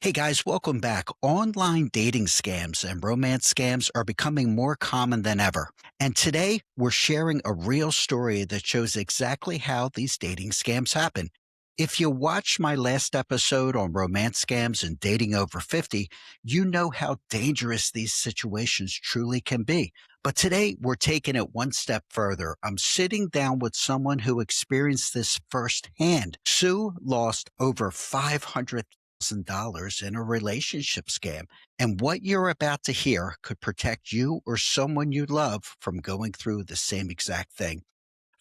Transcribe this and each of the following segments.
Hey guys, welcome back. Online dating scams and romance scams are becoming more common than ever. And today we're sharing a real story that shows exactly how these dating scams happen. If you watched my last episode on romance scams and dating over 50, you know how dangerous these situations truly can be. But today we're taking it one step further. I'm sitting down with someone who experienced this firsthand. Sue lost over 500,000 in a relationship scam. And what you're about to hear could protect you or someone you love from going through the same exact thing.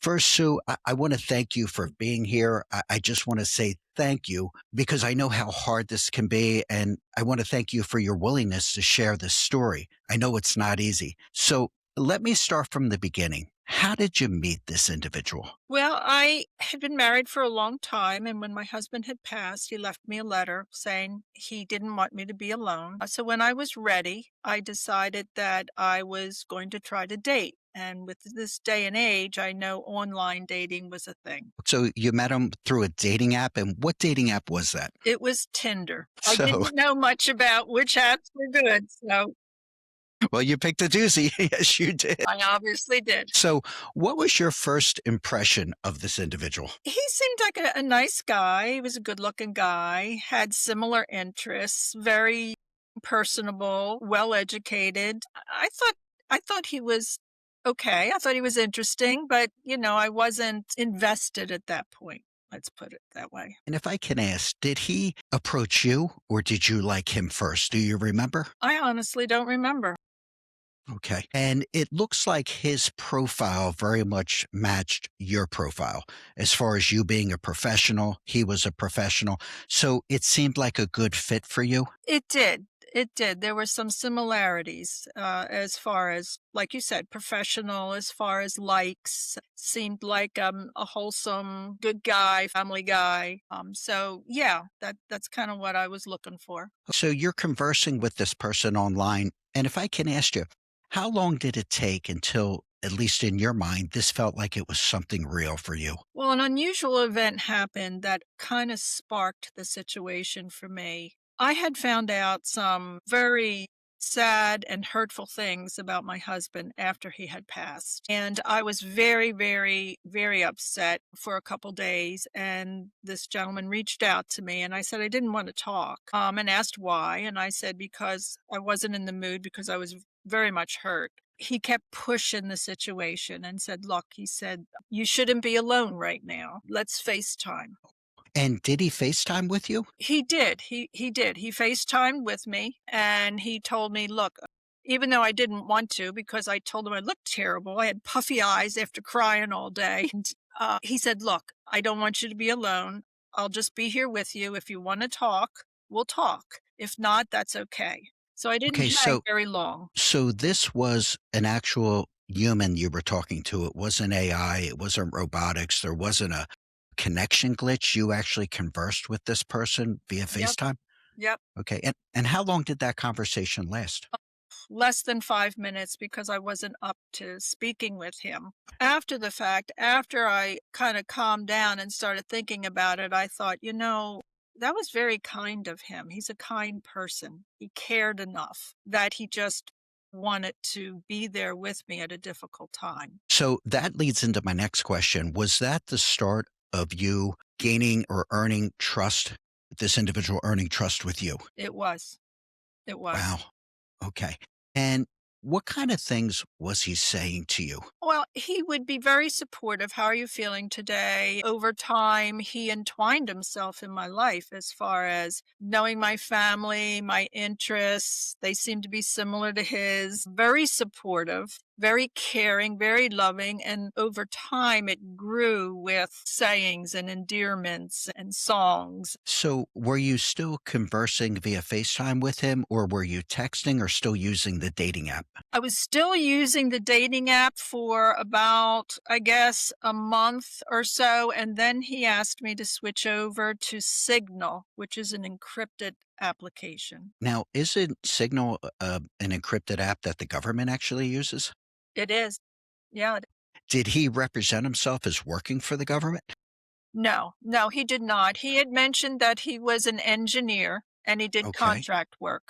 First, Sue, I want to thank you for being here. I just want to say thank you because I know how hard this can be. And I want to thank you for your willingness to share this story. I know it's not easy. So let me start from the beginning. How did you meet this individual? Well, I had been married for a long time, and when my husband had passed, he left me a letter saying he didn't want me to be alone. So when I was ready, I decided that I was going to try to date. And with this day and age, I know online dating was a thing. So you met him through a dating app. And what dating app was that? It was Tinder. I So, didn't know much about which apps were good, so well, you picked a doozy. Yes, you did. I obviously did. So, what was your first impression of this individual? He seemed like a nice guy. He was a good-looking guy, had similar interests, very personable, well-educated. I thought he was okay. I thought he was interesting, but, I wasn't invested at that point. Let's put it that way. And if I can ask, did he approach you or did you like him first? Do you remember? I honestly don't remember. Okay. And it looks like his profile very much matched your profile as far as you being a professional. He was a professional. So it seemed like a good fit for you. It did. It did. There were some similarities as far as, like you said, professional, as far as likes, seemed like a wholesome, good guy, family guy. So yeah, that's kind of what I was looking for. So you're conversing with this person online. And if I can ask you, how long did it take until, at least in your mind, this felt like it was something real for you? Well, an unusual event happened that kind of sparked the situation for me. I had found out some very sad and hurtful things about my husband after he had passed. And I was very, very, very upset for a couple days. And this gentleman reached out to me and I said I didn't want to talk and asked why. And I said because I wasn't in the mood because I was very much hurt. He kept pushing the situation and said, look, he said, you shouldn't be alone right now. Let's FaceTime. And did he FaceTime with you? He did. He did. He FaceTimed with me and he told me, look, even though I didn't want to because I told him I looked terrible. I had puffy eyes after crying all day. And, he said, look, I don't want you to be alone. I'll just be here with you. If you want to talk, we'll talk. If not, that's okay. So I didn't Okay, hang so very long. so this was an actual human you were talking to. It wasn't AI, it wasn't robotics, there wasn't a connection glitch. You actually conversed with this person via Yep. FaceTime? Yep. Okay. And how long did that conversation last? Less than 5 minutes because I wasn't up to speaking with him. After the fact, after I kinda calmed down and started thinking about it, I thought, that was very kind of him. He's a kind person. He cared enough that he just wanted to be there with me at a difficult time. So that leads into my next question. Was that the start of you gaining or earning trust, this individual earning trust with you? It was. It was. Wow. Okay. And what kind of things was he saying to you? Well, he would be very supportive. How are you feeling today? Over time, he entwined himself in my life as far as knowing my family, my interests. They seem to be similar to his. Very supportive, very caring, very loving. And over time, it grew with sayings and endearments and songs. So were you still conversing via FaceTime with him or were you texting or still using the dating app? I was still using the dating app for about, I guess, a month or so, and then he asked me to switch over to Signal, which is an encrypted application. Now, isn't Signal an encrypted app that the government actually uses? It is. Yeah. Did he represent himself as working for the government? No, no, he did not. He had mentioned that he was an engineer and he did Okay. contract work.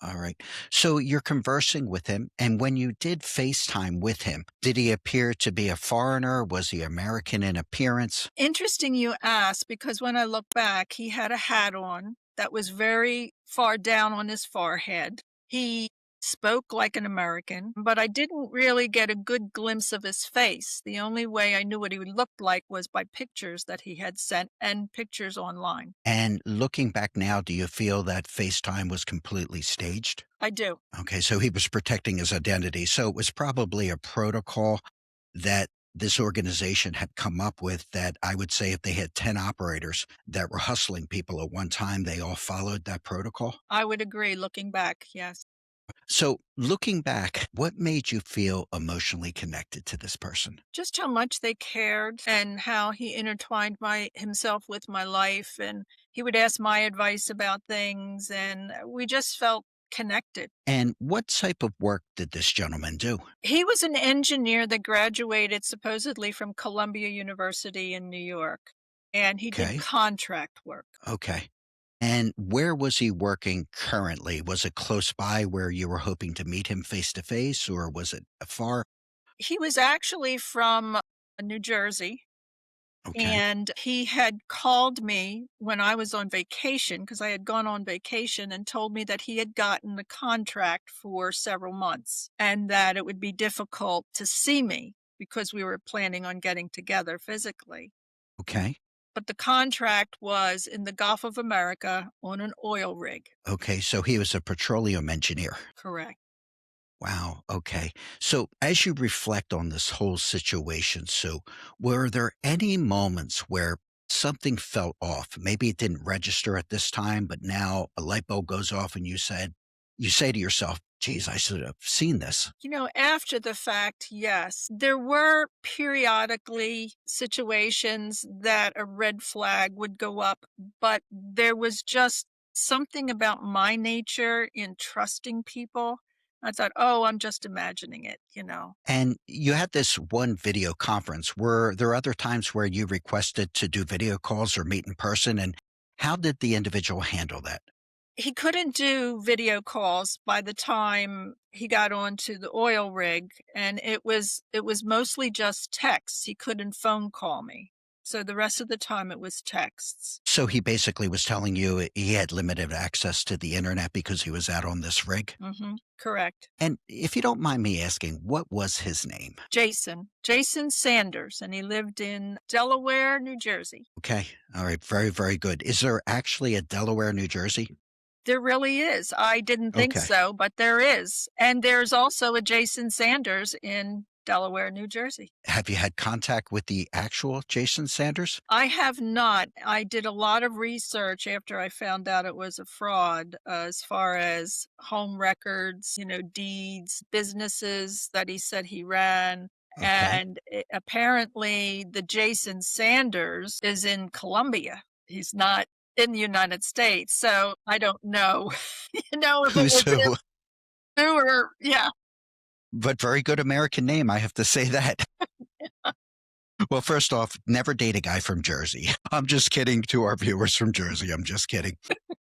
All right. So you're conversing with him, and when you did FaceTime with him, did he appear to be a foreigner? Was he American in appearance? Interesting you ask, because when I look back, he had a hat on that was very far down on his forehead. He spoke like an American, but I didn't really get a good glimpse of his face. The only way I knew what he looked like was by pictures that he had sent and pictures online. And looking back now, do you feel that FaceTime was completely staged? I do. Okay, so he was protecting his identity. So it was probably a protocol that this organization had come up with that I would say if they had 10 operators that were hustling people at one time, they all followed that protocol. I would agree looking back, yes. So looking back, what made you feel emotionally connected to this person? Just how much they cared and how he intertwined my himself with my life, and he would ask my advice about things, and we just felt connected. And what type of work did this gentleman do? He was an engineer that graduated supposedly from Columbia University in New York, and he did Okay. contract work. Okay. And where was he working currently? Was it close by where you were hoping to meet him face to face, or was it far? He was actually from New Jersey. Okay. And he had called me when I was on vacation, because I had gone on vacation, and told me that he had gotten the contract for several months and that it would be difficult to see me because we were planning on getting together physically. Okay. But the contract was in the Gulf of America on an oil rig. Okay. So he was a petroleum engineer. Correct. Wow. Okay. So as you reflect on this whole situation, so were there any moments where something felt off? Maybe it didn't register at this time, but now a light bulb goes off and you say to yourself, geez, I should have seen this. After the fact, yes, there were periodically situations that a red flag would go up, but there was just something about my nature in trusting people. I thought, oh, I'm just imagining it. And you had this one video conference. Were there other times where you requested to do video calls or meet in person? And how did the individual handle that? He couldn't do video calls by the time he got onto the oil rig, and it was mostly just texts. He couldn't phone call me. So the rest of the time it was texts. So he basically was telling you he had limited access to the internet because he was out on this rig? Mhm. Correct. And if you don't mind me asking, what was his name? Jason Sanders, and he lived in Delaware, New Jersey. Okay. All right. Very, very good. Is there actually a Delaware, New Jersey? There really is. I didn't think Okay. so, but there is. And there's also a Jason Sanders in Delaware, New Jersey. Have you had contact with the actual Jason Sanders? I have not. I did a lot of research after I found out it was a fraud, as far as home records, deeds, businesses that he said he ran. Okay. And apparently, the Jason Sanders is in Colombia. He's not in the United States. So I don't know, if it Who's was him who? or, yeah. But very good American name, I have to say that. Well, first off, never date a guy from Jersey. I'm just kidding to our viewers from Jersey. I'm just kidding.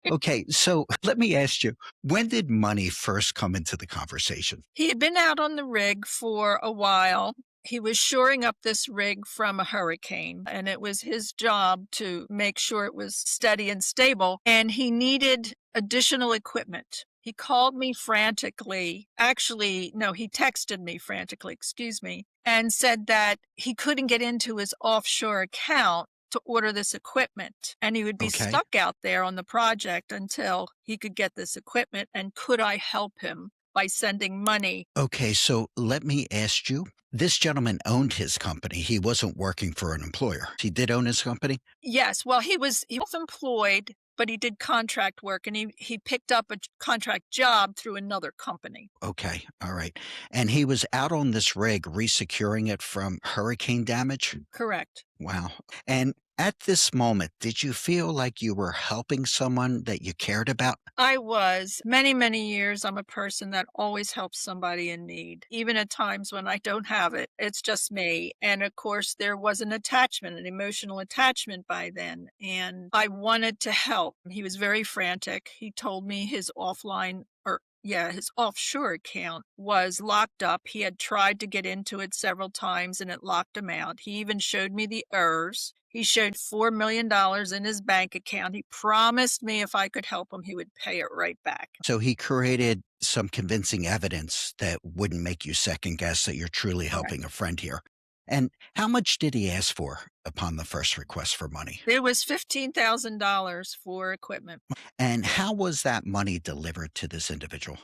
Okay, so let me ask you, when did money first come into the conversation? He had been out on the rig for a while. He was shoring up this rig from a hurricane, and it was his job to make sure it was steady and stable, and he needed additional equipment. He called me frantically. Actually, no, he texted me frantically, excuse me, and said that he couldn't get into his offshore account to order this equipment, and he would be Okay. stuck out there on the project until he could get this equipment, and could I help him by sending money? Okay, so let me ask you, this gentleman owned his company. He wasn't working for an employer. He did own his company? Yes, well, he was employed, but he did contract work, and he picked up a contract job through another company. Okay, all right. And he was out on this rig resecuring it from hurricane damage? Correct. Wow. And At this moment, did you feel like you were helping someone that you cared about? I was. Many, many years, I'm a person that always helps somebody in need, even at times when I don't have it. It's just me. And of course, there was an attachment, an emotional attachment by then. And I wanted to help. He was very frantic. He told me his offline or yeah, his offshore account was locked up. He had tried to get into it several times and it locked him out. He even showed me the errors. He showed $4 million in his bank account. He promised me if I could help him, he would pay it right back. So he created some convincing evidence that wouldn't make you second guess that you're truly Correct. helping a friend here. And how much did he ask for upon the first request for money? It was $15,000 for equipment. And how was that money delivered to this individual?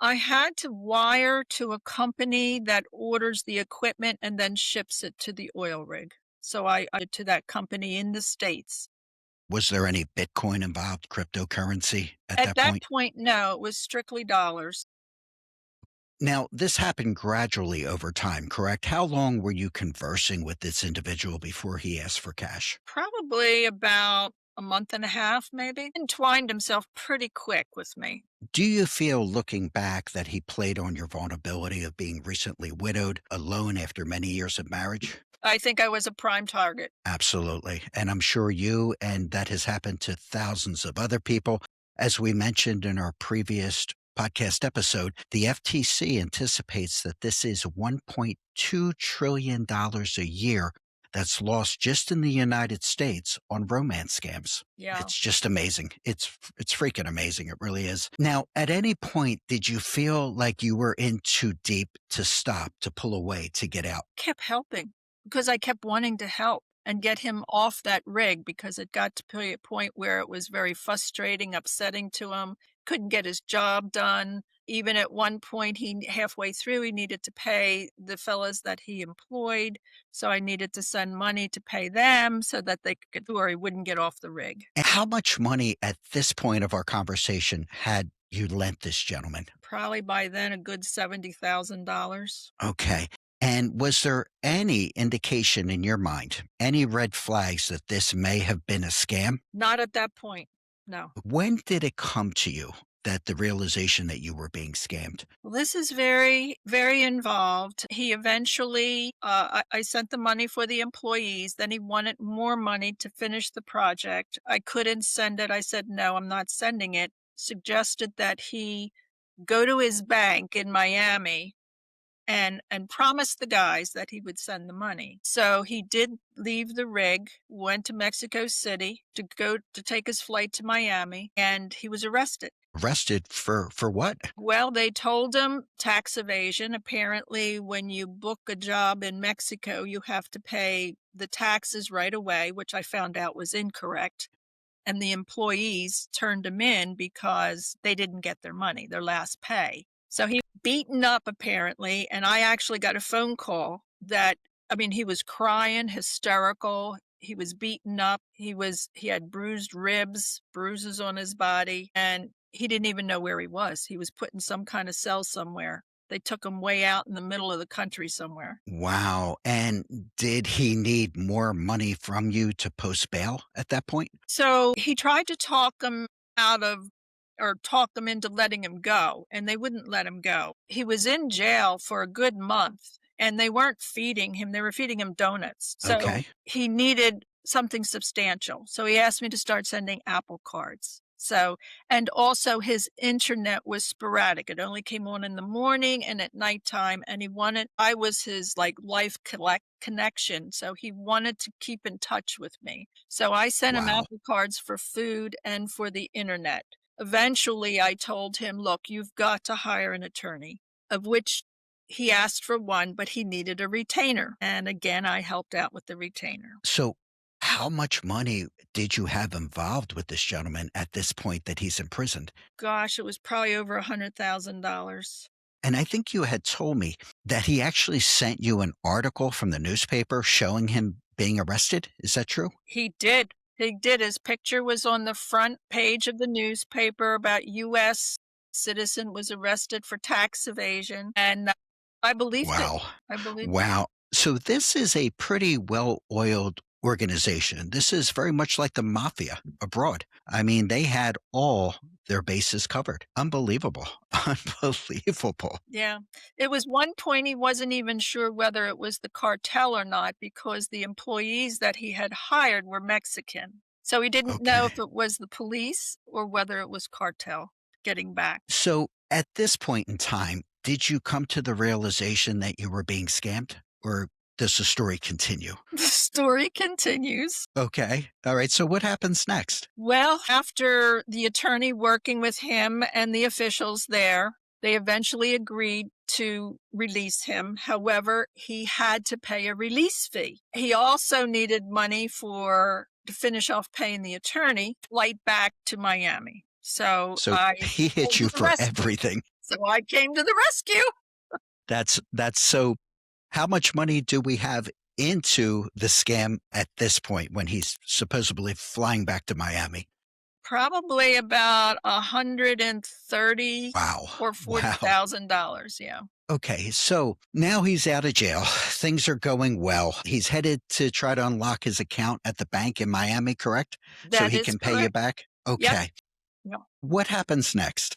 I had to wire to a company that orders the equipment and then ships it to the oil rig. So I did to that company in the States. Was there any Bitcoin involved, cryptocurrency at At that that point? point, no, it was strictly dollars. Now, this happened gradually over time, correct? How long were you conversing with this individual before he asked for cash? Probably about a month and a half, maybe. Entwined himself pretty quick with me. Do you feel, looking back, that he played on your vulnerability of being recently widowed, alone after many years of marriage? I think I was a prime target. Absolutely. And I'm sure you and that has happened to thousands of other people. As we mentioned in our previous podcast episode, the FTC anticipates that this is $1.2 trillion a year that's lost just in the United States on romance scams. Yeah. It's just amazing. It's freaking amazing. It really is. Now, at any point, did you feel like you were in too deep to stop, to pull away, to get out? Kept helping because I kept wanting to help and get him off that rig because it got to be a point where it was very frustrating, upsetting to him. Couldn't get his job done. Even at one point, he halfway through, he needed to pay the fellas that he employed. So I needed to send money to pay them so that they could, or he wouldn't get off the rig. And how much money at this point of our conversation had you lent this gentleman? Probably by then a good $70,000. Okay. And was there any indication in your mind, any red flags that this may have been a scam? Not at that point. No. When did it come to you that the realization that you were being scammed? Well, this is very, very involved. He eventually, I sent the money for the employees. Then he wanted more money to finish the project. I couldn't send it. I said, no, I'm not sending it. Suggested that he go to his bank in Miami and promised the guys that he would send the money. So he did leave the rig, went to Mexico City to go to take his flight to Miami, and he was arrested. Arrested for what? Well, they told him tax evasion. Apparently, when you book a job in Mexico, you have to pay the taxes right away, which I found out was incorrect. And the employees turned him in because they didn't get their money, their last pay. So he beaten up apparently, and I actually got a phone call that I mean, he was crying, hysterical. He was beaten up. He had bruised ribs, bruises on his body, and he didn't even know where he was. He was put in some kind of cell somewhere. They took him way out in the middle of the country somewhere. Wow. And did he need more money from you to post bail at that point? So he tried to talk him out of or talk them into letting him go, and they wouldn't let him go. He was in jail for a good month, and they weren't feeding him, they were feeding him donuts. So Okay. he needed something substantial. So he asked me to start sending Apple cards. So, and also his internet was sporadic. It only came on in the morning and at nighttime. And I was his like life connection. So he wanted to keep in touch with me. So I sent him Wow. Apple cards for food and for the internet. Eventually, I told him, look, you've got to hire an attorney, of which he asked for one, but he needed a retainer. And again, I helped out with the retainer. So, how much money did you have involved with this gentleman at this point that he's imprisoned? Gosh, it was probably over $100,000. And I think you had told me that he actually sent you an article from the newspaper showing him being arrested. Is that true? He did. He did. His picture was on the front page of the newspaper about U.S. citizen was arrested for tax evasion. And I believed it. Wow. I believed it. Wow. So this is a pretty well-oiled organization. This is very much like the mafia abroad. I mean, they had all their bases covered. Unbelievable. Unbelievable. Yeah. It was one point he wasn't even sure whether it was the cartel or not because the employees that he had hired were Mexican. So he didn't know Okay. if it was the police or whether it was cartel getting back. So at this point in time, did you come to the realization that you were being scammed, or does the story continue? The story continues. Okay. All right. So what happens next? Well, after the attorney working with him and the officials there, they eventually agreed to release him. However, he had to pay a release fee. He also needed money for to finish off paying the attorney, flight back to Miami. So So I he came hit to you the for rescue. everything. So I came to the rescue. That's so how much money do we have into the scam at this point when he's supposedly flying back to Miami? Probably about 130 Wow. or Wow. $40,000. Yeah. Okay, so now he's out of jail. Things are going well. He's headed to try to unlock his account at the bank in Miami, correct? So That he is can pay you correct. back? Yep. Okay. Yep. What happens next?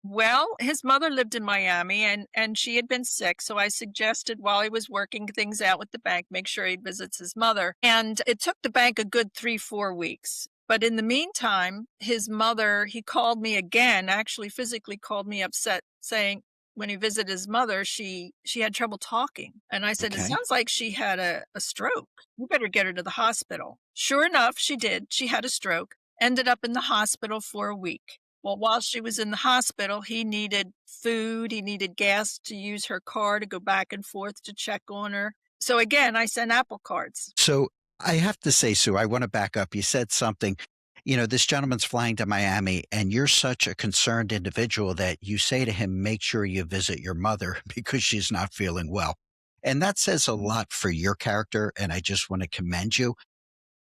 Well, his mother lived in Miami and she had been sick, so I suggested while he was working things out with the bank, make sure he visits his mother. And it took the bank a good 3, 4 weeks. But in the meantime, his mother, he called me again, actually physically called me upset, saying when he visited his mother, she had trouble talking. And I said, "It Okay. sounds like she had a stroke. You better get her to the hospital." Sure enough, she did. She had a stroke, ended up in the hospital for a week. Well, while she was in the hospital, he needed food, he needed gas to use her car to go back and forth to check on her. So again, I sent Apple cards. So I have to say, Sue, I want to back up. You said something, this gentleman's flying to Miami, and you're such a concerned individual that you say to him, make sure you visit your mother because she's not feeling well. And that says a lot for your character. And I just want to commend you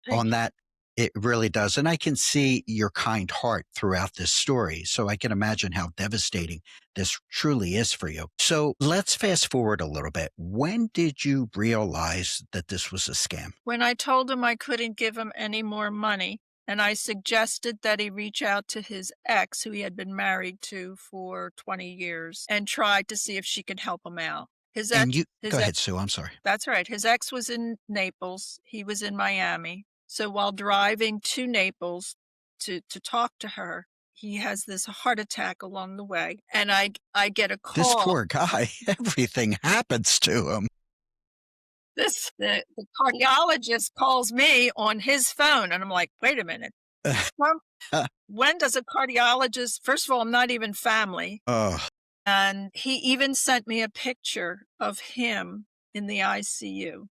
Thank on you. that. It really does. And I can see your kind heart throughout this story. So I can imagine how devastating this truly is for you. So let's fast forward a little bit. When did you realize that this was a scam? When I told him I couldn't give him any more money, and I suggested that he reach out to his ex, who he had been married to for 20 years, and try to see if she could help him out. And you go His ahead, ex Sue. I'm sorry. That's right. His ex was in Naples. He was in Miami. So while driving to Naples to talk to her, he has this heart attack along the way. And I get a This call. poor guy, everything happens to him. The cardiologist calls me on his phone, and I'm like, wait a minute. Well, when does a cardiologist, first of all, I'm not even family. Oh, And he even sent me a picture of him in the ICU.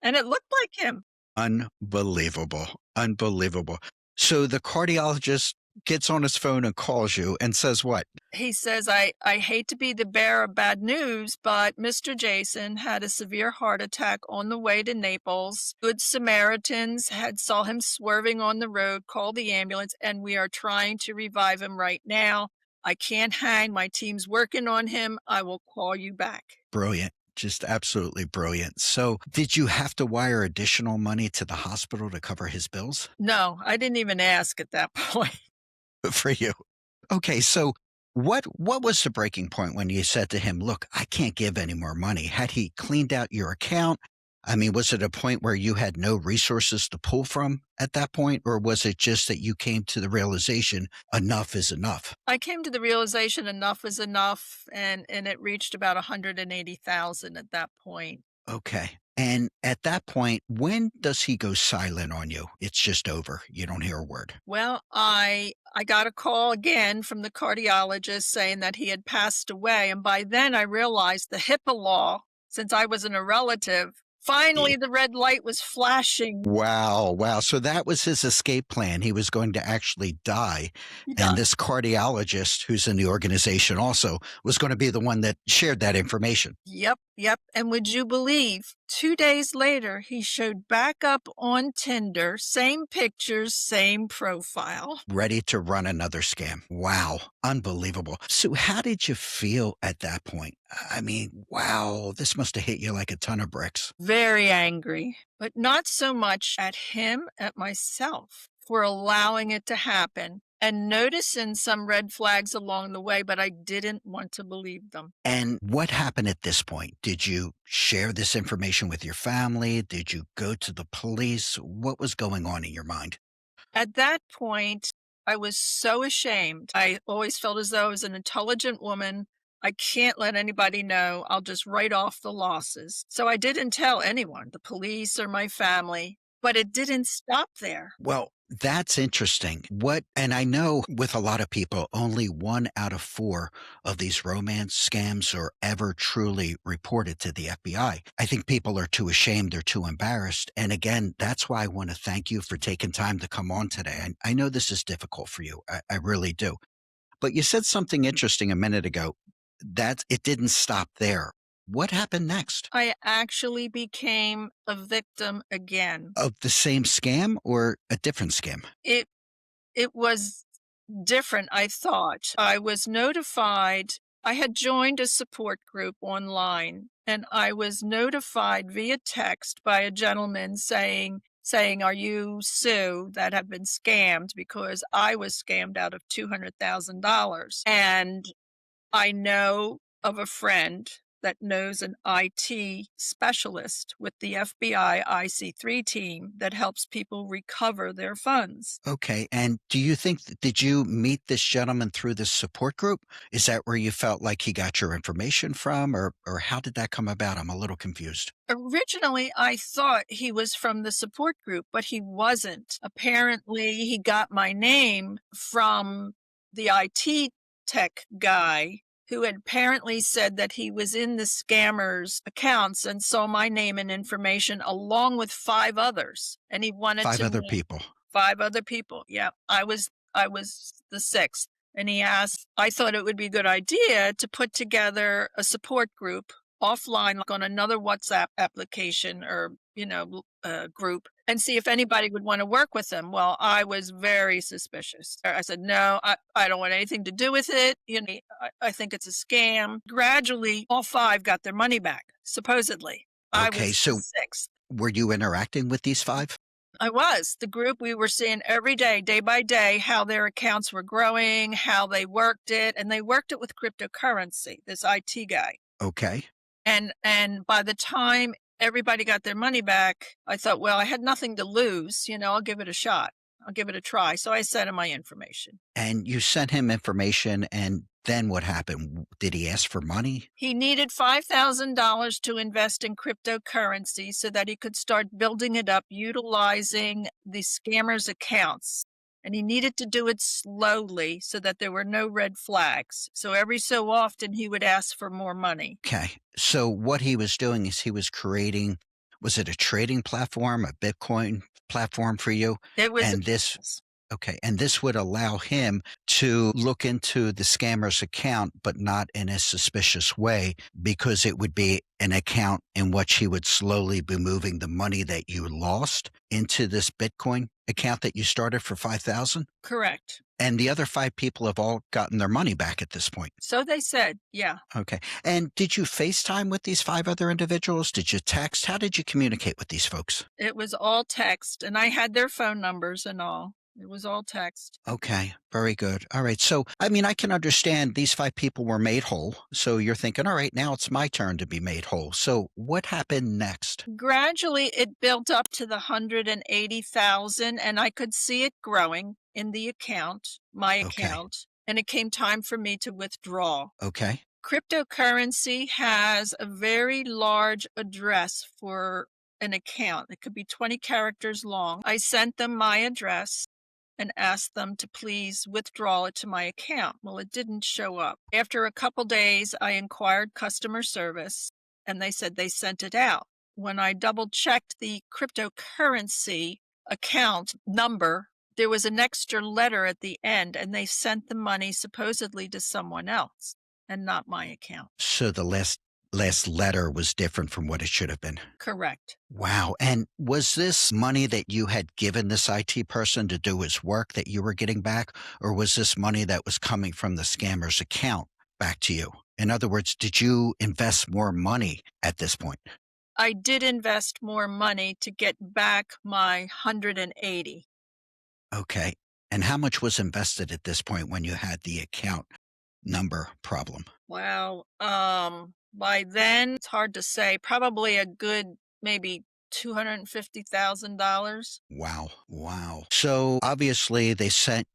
And it looked like him. unbelievable. Unbelievable. So the cardiologist gets on his phone and calls you and says what? He says, I hate to be the bearer of bad news, but Mr. Jason had a severe heart attack on the way to Naples. Good Samaritans had saw him swerving on the road, called the ambulance, and we are trying to revive him right now. I can't hang. My team's working on him. I will call you back. Brilliant. Just absolutely brilliant. So, did you have to wire additional money to the hospital to cover his bills? No, I didn't even ask at that point. For you. Okay, so what was the breaking point when you said to him, "Look, I can't give any more money"? Had he cleaned out your account? I mean, was it a point where you had no resources to pull from at that point, or was it just that you came to the realization enough is enough? I came to the realization enough is enough, and it reached about 180,000 at that point. Okay. And at that point, when does he go silent on you? It's just over. You don't hear a word. Well, I got a call again from the cardiologist saying that he had passed away, and by then I realized the HIPAA law, since I wasn't a relative, Yeah. finally the red light was flashing. Wow, wow. So that was his escape plan. He was going to actually die. He And died. this cardiologist, who's in the organization also, was going to be the one that shared that information. Yep, yep. And would you believe 2 days later, he showed back up on Tinder, same pictures, same profile. Ready to run another scam. Wow, unbelievable. So, how did you feel at that point? I mean, wow, this must have hit you like a ton of bricks. Very angry, but not so much at him, at myself for allowing it to happen and noticing some red flags along the way, but I didn't want to believe them. And what happened at this point? Did you share this information with your family? Did you go to the police? What was going on in your mind? At that point, I was so ashamed. I always felt as though I was an intelligent woman. I can't let anybody know. I'll just write off the losses. So I didn't tell anyone, the police or my family, but it didn't stop there. Well, that's interesting. And I know with a lot of people, only 1 out of 4 of these romance scams are ever truly reported to the FBI. I think people are too ashamed, they're too embarrassed. And again, that's why I want to thank you for taking time to come on today. I know this is difficult for you. I really do. But you said something interesting a minute ago that it didn't stop there. What happened next? I actually became a victim again. Of the same scam or a different scam? It it was different, I thought. I was notified. I had joined a support group online, and I was notified via text by a gentleman saying, "Are you Sue that have been scammed?" Because I was scammed out of $200,000. And I know of a friend that knows an IT specialist with the FBI IC3 team that helps people recover their funds. Okay. And do you think did you meet this gentleman through this support group? Is that where you felt like he got your information from or how did that come about? I'm a little confused. Originally, I thought he was from the support group, but he wasn't. Apparently, he got my name from the IT tech guy who had apparently said that he was in the scammers' accounts and saw my name and information along with 5 others. And he wanted 5 to other know people. 5 other people. Yeah, I was the 6th. And he asked, I thought it would be a good idea to put together a support group offline, like on another WhatsApp application or, group, and see if anybody would want to work with them. Well, I was very suspicious. I said, no, I don't want anything to do with it. I think it's a scam. Gradually, all 5 got their money back, supposedly. I Okay. was the So 6th. were you interacting with these 5? I was. The group, we were seeing every day by day, how their accounts were growing, how they worked it, and they worked it with cryptocurrency, this IT guy. Okay. And by the time everybody got their money back, I thought, well, I had nothing to lose, I'll give it a shot. I'll give it a try. So I sent him my information. And you sent him information and then what happened? Did he ask for money? He needed $5,000 to invest in cryptocurrency so that he could start building it up utilizing the scammers' accounts. And he needed to do it slowly so that there were no red flags. So every so often he would ask for more money. Okay. So what he was doing is he was creating was it a trading platform, a Bitcoin platform for you? It was And this Okay, and this would allow him to look into the scammer's account, but not in a suspicious way because it would be an account in which he would slowly be moving the money that you lost into this Bitcoin account that you started for 5,000. correct. And the other 5 people have all gotten their money back at this point. So they said, yeah. Okay. And did you FaceTime with these 5 other individuals? Did you text? How did you communicate with these folks? It was all text, and I had their phone numbers and all. It was all text. Okay, very good. All right. So, I mean, I can understand these 5 people were made whole. So you're thinking, all right, now it's my turn to be made whole. So what happened next? Gradually, it built up to the 180,000, and I could see it growing in the account, my Okay. account, and it came time for me to withdraw. Okay. Cryptocurrency has a very large address for an account. It could be 20 characters long. I sent them my address and asked them to please withdraw it to my account. Well, it didn't show up. After a couple days, I inquired customer service and they said they sent it out. When I double checked the cryptocurrency account number, there was an extra letter at the end and they sent the money supposedly to someone else and not my account. So the last last letter was different from what it should have been. Correct. Wow. And was this money that you had given this IT person to do his work that you were getting back? Or was this money that was coming from the scammer's account back to you? In other words, did you invest more money at this point? I did invest more money to get back my 180. Okay. And how much was invested at this point when you had the account number problem? Wow. By then, it's hard to say, probably a good maybe $250,000. Wow. Wow. So obviously they sent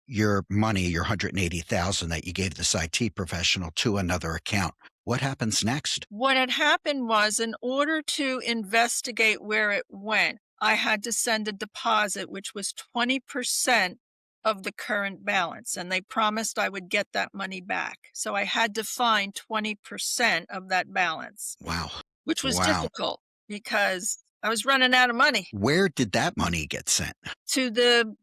your money, your 180,000 that you gave this IT professional to another account. What happens next? What had happened was, in order to investigate where it went, I had to send a deposit, which was 20% of the current balance, and they promised I would get that money back. So I had to find 20% of that balance, Wow. which was Wow. difficult because I was running out of money. Where did that money get sent? To the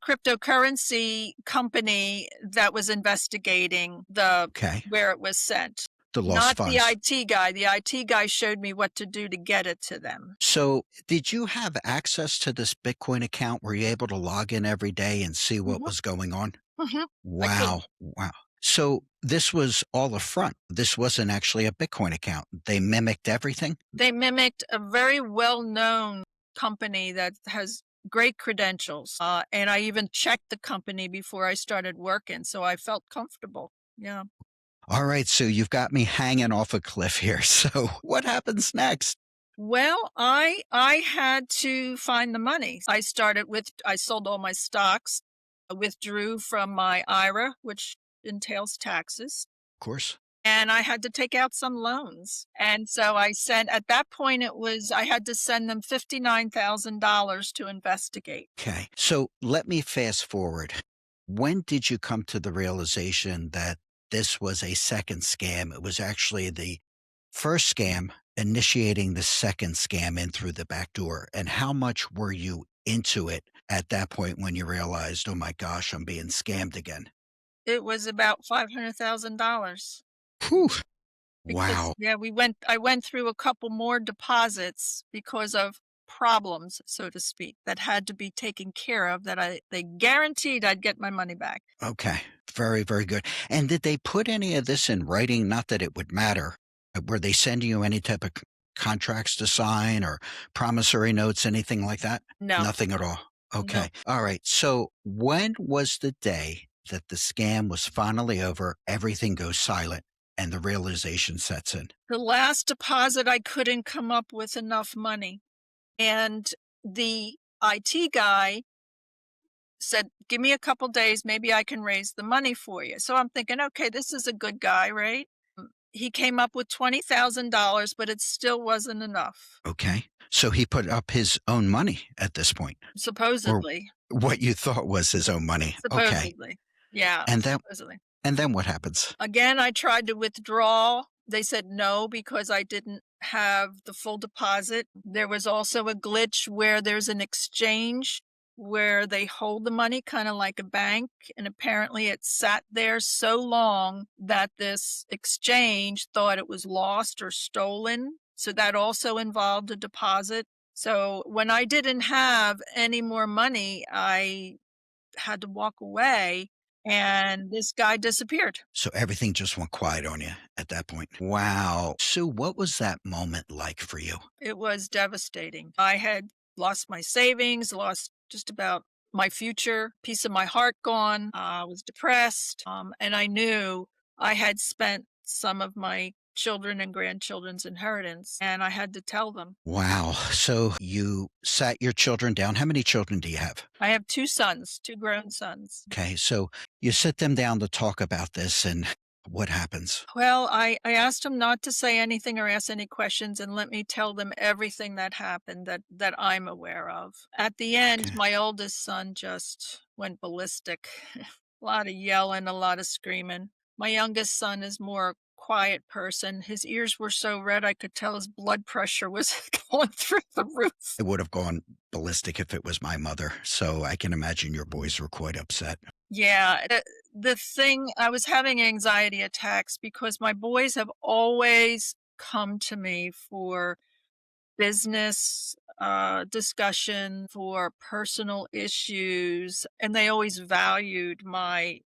cryptocurrency company that was investigating Okay. where it was sent. The lost Not the funds. IT guy. The IT guy showed me what to do to get it to them. So, did you have access to this Bitcoin account? Were you able to log in every day and see what Mhm, was going on? mhm. I could. Wow. Wow. So, this was all a front. This wasn't actually a Bitcoin account. They mimicked everything? They mimicked a very well-known company that has great credentials, and I even checked the company before I started working, so I felt comfortable. Yeah. All right. So, you've got me hanging off a cliff here. So, what happens next? Well, I had to find the money. I sold all my stocks, withdrew from my IRA, which entails taxes, Of course. and I had to take out some loans. And so I sent at that point I had to send them $59,000 to investigate. Okay. So let me fast forward. When did you come to the realization that this was a second scam? It was actually the first scam initiating the second scam in through the back door. And how much were you into it at that point when you realized, oh my gosh, I'm being scammed again? It was about $500,000 Whew. because Wow. yeah, I went through a couple more deposits because of problems, so to speak, that had to be taken care of that they guaranteed I'd get my money back. Okay. Very, very good. And did they put any of this in writing? Not that it would matter. Were they sending you any type of contracts to sign or promissory notes, anything like that? No, Nothing at all. no. Okay. All right. So when was the day that the scam was finally over, everything goes silent, and the realization sets in? The last deposit I couldn't come up with enough money, and the IT guy said, "Give me a couple days, maybe I can raise the money for you." So I'm thinking, "Okay, this is a good guy, right?" He came up with $20,000, but it still wasn't enough, Okay. So he put up his own money at this point, or supposedly. what you thought was his own money. Okay. Supposedly. Yeah, And then supposedly. and then what happens? Again, I tried to withdraw. They said no because I didn't have the full deposit. There was also a glitch where there's an exchange where they hold the money kind of like a bank, and apparently it sat there so long that this exchange thought it was lost or stolen. So that also involved a deposit. So when I didn't have any more money, I had to walk away and this guy disappeared. So everything just went quiet on you at that point. Wow. So what was that moment like for you? It was devastating. I had lost my savings, lost just about my future, piece of my heart gone. I was depressed, and I knew I had spent some of my children and grandchildren's inheritance, and I had to tell them. Wow. So you sat your children down. How many children do you have? I have 2 sons, 2 grown sons. Okay. So you sit them down to talk about this and what happens? Well, I asked him not to say anything or ask any questions and let me tell them everything that happened that I'm aware of. At the end, Okay. my oldest son just went ballistic. A lot of yelling, a lot of screaming. My youngest son is more quiet person. His ears were so red I could tell his blood pressure was going through the roof. It would have gone ballistic if it was my mother. So I can imagine your boys were quite upset. Yeah, the thing I was having anxiety attacks because my boys have always come to me for business discussion, for personal issues, and they always valued my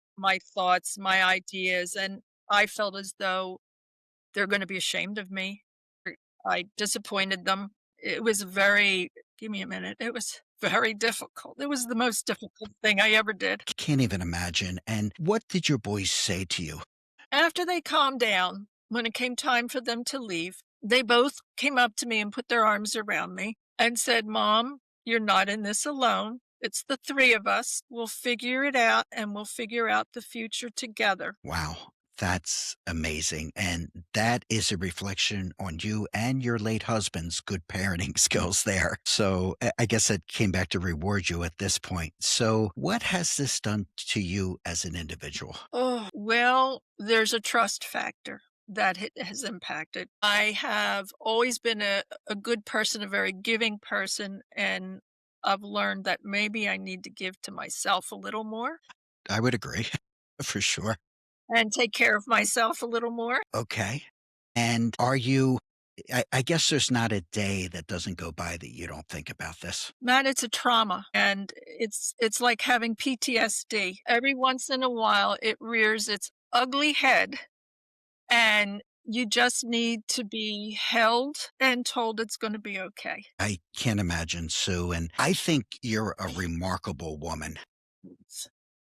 thoughts, my ideas, and I felt as though they're gonna be ashamed of me. I disappointed them. It was very give me a minute. It was very difficult. It was the most difficult thing I ever did. Can't even imagine. And what did your boys say to you? After they calmed down, when it came time for them to leave, they both came up to me and put their arms around me and said, "Mom, you're not in this alone. It's the 3 of us. We'll figure it out, and we'll figure out the future together." Wow, that's amazing. And that is a reflection on you and your late husband's good parenting skills there. So I guess it came back to reward you at this point. So, what has this done to you as an individual? Oh, well, there's a trust factor that it has impacted. I have always been a good person, a very giving person, and I've learned that maybe I need to give to myself a little more I would agree for sure. and take care of myself a little more. Okay. And are you, I guess there's not a day that doesn't go by that you don't think about this. Man, it's a trauma, and it's like having PTSD. Every once in a while, it rears its ugly head, and you just need to be held and told it's gonna be okay. I can't imagine, Sue. And I think you're a remarkable woman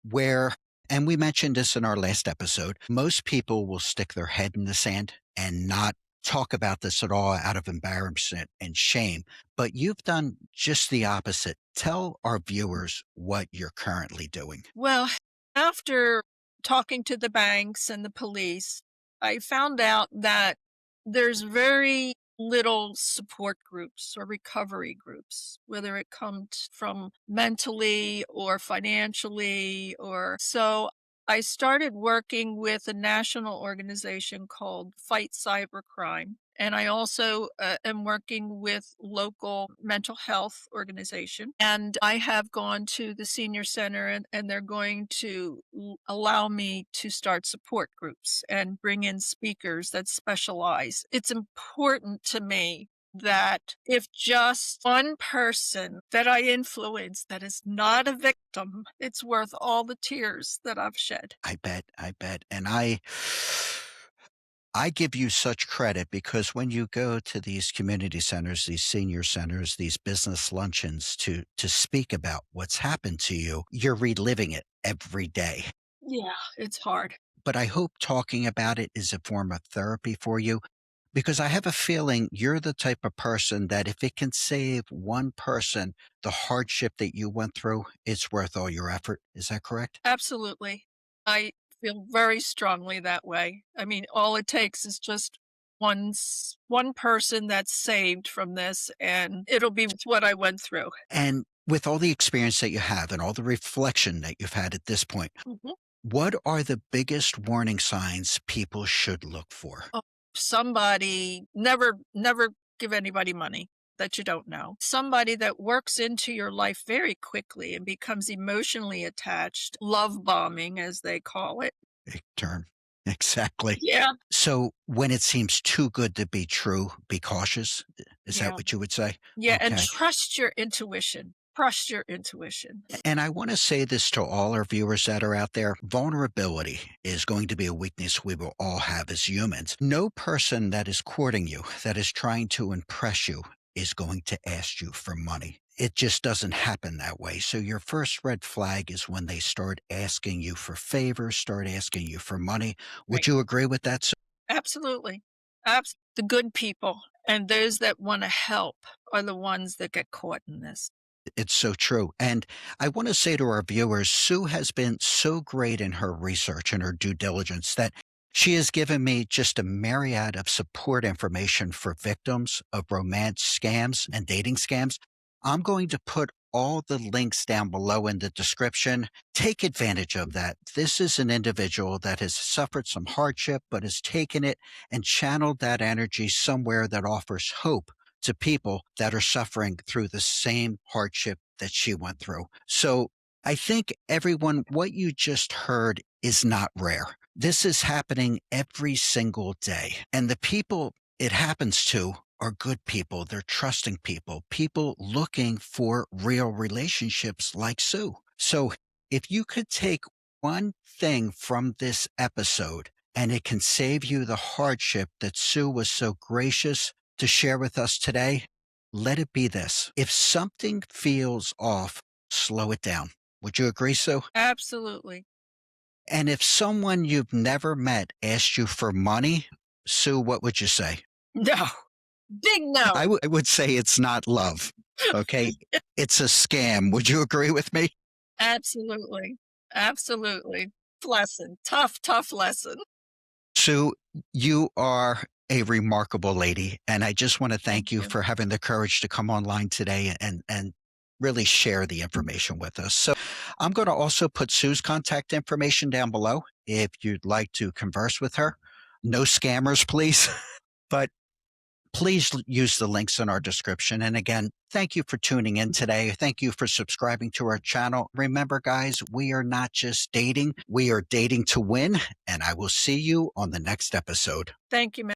where, and we mentioned this in our last episode, most people will stick their head in the sand and not talk about this at all out of embarrassment and shame. But you've done just the opposite. Tell our viewers what you're currently doing. Well, after talking to the banks and the police, I found out that there's very little support groups or recovery groups, whether it comes from mentally or financially or so I started working with a national organization called Fight Cybercrime. And I also am working with local mental health organization. And I have gone to the senior center and they're going to allow me to start support groups and bring in speakers that specialize. It's important to me that if just one person that I influence that is not a victim, it's worth all the tears that I've shed. I bet, I bet. And I give you such credit because when you go to these community centers, these senior centers, these business luncheons to speak about what's happened to you, you're reliving it every day. Yeah, it's hard. But I hope talking about it is a form of therapy for you because I have a feeling you're the type of person that if it can save one person the hardship that you went through, it's worth all your effort. Is that correct? Absolutely. I feel very strongly that way. I mean, all it takes is just one person that's saved from this, and it'll be what I went through. And with all the experience that you have and all the reflection that you've had at this point, Mhm. what are the biggest warning signs people should look for? Oh, somebody never give anybody money that you don't know. Somebody that works into your life very quickly and becomes emotionally attached, love bombing as they call it. Big term. Exactly. Yeah. So when it seems too good to be true, be cautious. Is that Yeah. what you would say? Yeah, and Okay. trust your intuition. Trust your intuition. And I want to say this to all our viewers that are out there. Vulnerability is going to be a weakness we will all have as humans. No person that is courting you, that is trying to impress you, is going to ask you for money. It just doesn't happen that way. So your first red flag is when they start asking you for favors, start asking you for money. Would Right. you agree with that? Absolutely. The good people and those that wanna help are the ones that get caught in this. It's so true. And I want to say to our viewers, Sue has been so great in her research and her due diligence that she has given me just a myriad of support information for victims of romance scams and dating scams. I'm going to put all the links down below in the description. Take advantage of that. This is an individual that has suffered some hardship, but has taken it and channeled that energy somewhere that offers hope to people that are suffering through the same hardship that she went through. So I think everyone, what you just heard is not rare. This is happening every single day. And the people it happens to are good people. They're trusting people, people looking for real relationships like Sue. So if you could take one thing from this episode and it can save you the hardship that Sue was so gracious to share with us today, let it be this. If something feels off, slow it down. Would you agree, Sue? Absolutely. And if someone you've never met asked you for money, Sue, what would you say? No. Big no. I would say it's not love, okay? It's a scam. Would you agree with me? Absolutely. Absolutely. Lesson. Tough, tough lesson. Sue, you are a remarkable lady, and I just want to Thank thank you you. for having the courage to come online today and really share the information with us. So, I'm going to also put Sue's contact information down below if you'd like to converse with her. No scammers, please. But please use the links in our description. And again, thank you for tuning in today. Thank you for subscribing to our channel. Remember, guys, we are not just dating, we are dating to win. And I will see you on the next episode. Thank you,